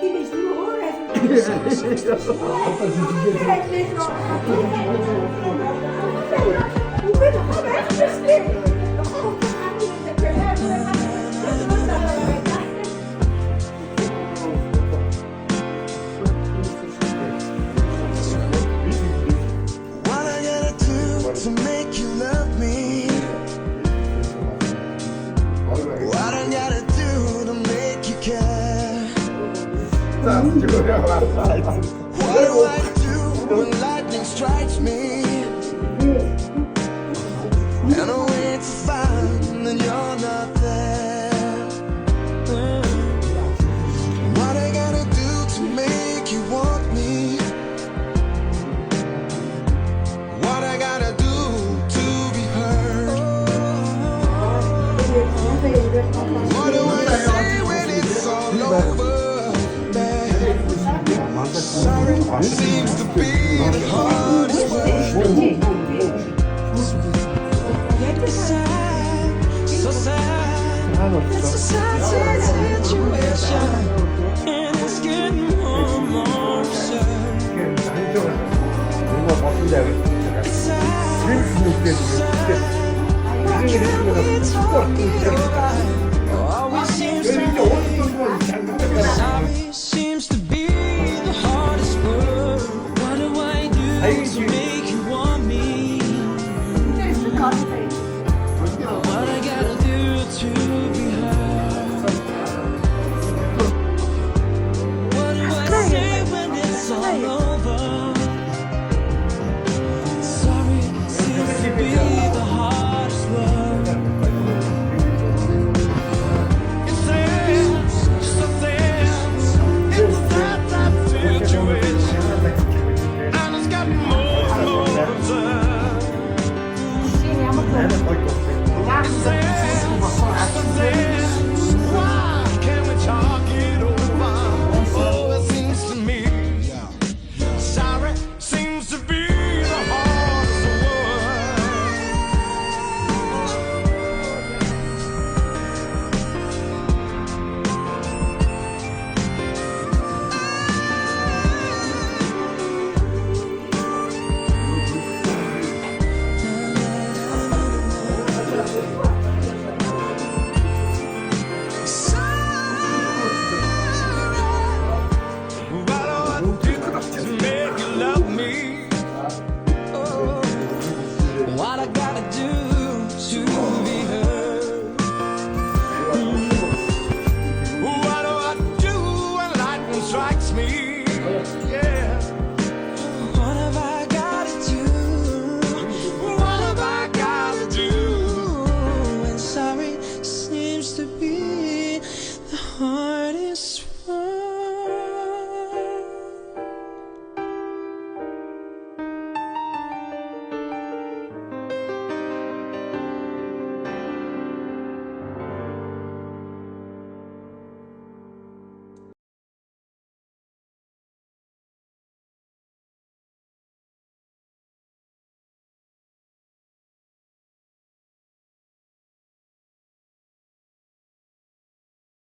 What I gotta do to make you love me? What I gotta do to make you care? What do I do when lightning strikes me? And I wait to find that you're not there. What I gotta do to make you want me? What I gotta do to be heard? What do I say when it's all over, babe? Sorry seems to be the hardest word. Sad, so sad. It's a sad situation, and it's getting more and more absurd. Sorry seems to be the hardest word. What do I do to make you want me? What I gotta do to be heard? What do I say when it's all over? Sorry seems to be the hardest word. It's that situation, and it's got more and more absurd. Say